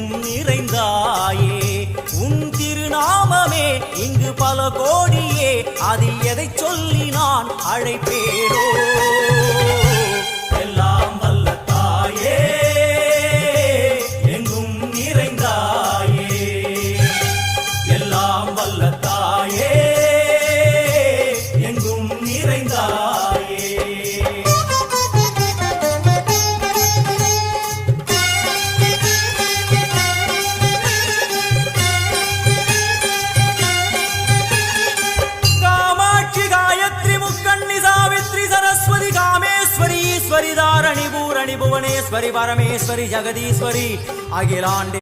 எங்கும் நிறைந்தாயே உன் திருநாமமே இங்கு பல கோடியே அதில் எதை சொல்லி நான் அழைப்பேனோ எல்லாம் வல்ல தாயே எங்கும் நிறைந்தாயே எல்லாம் வல்ல தாயே எங்கும் நிறைந்தாயே ईश्वरी धारणी भुवनेश्वरी परमेश्वरी जगदीश्वरी अखिलांडे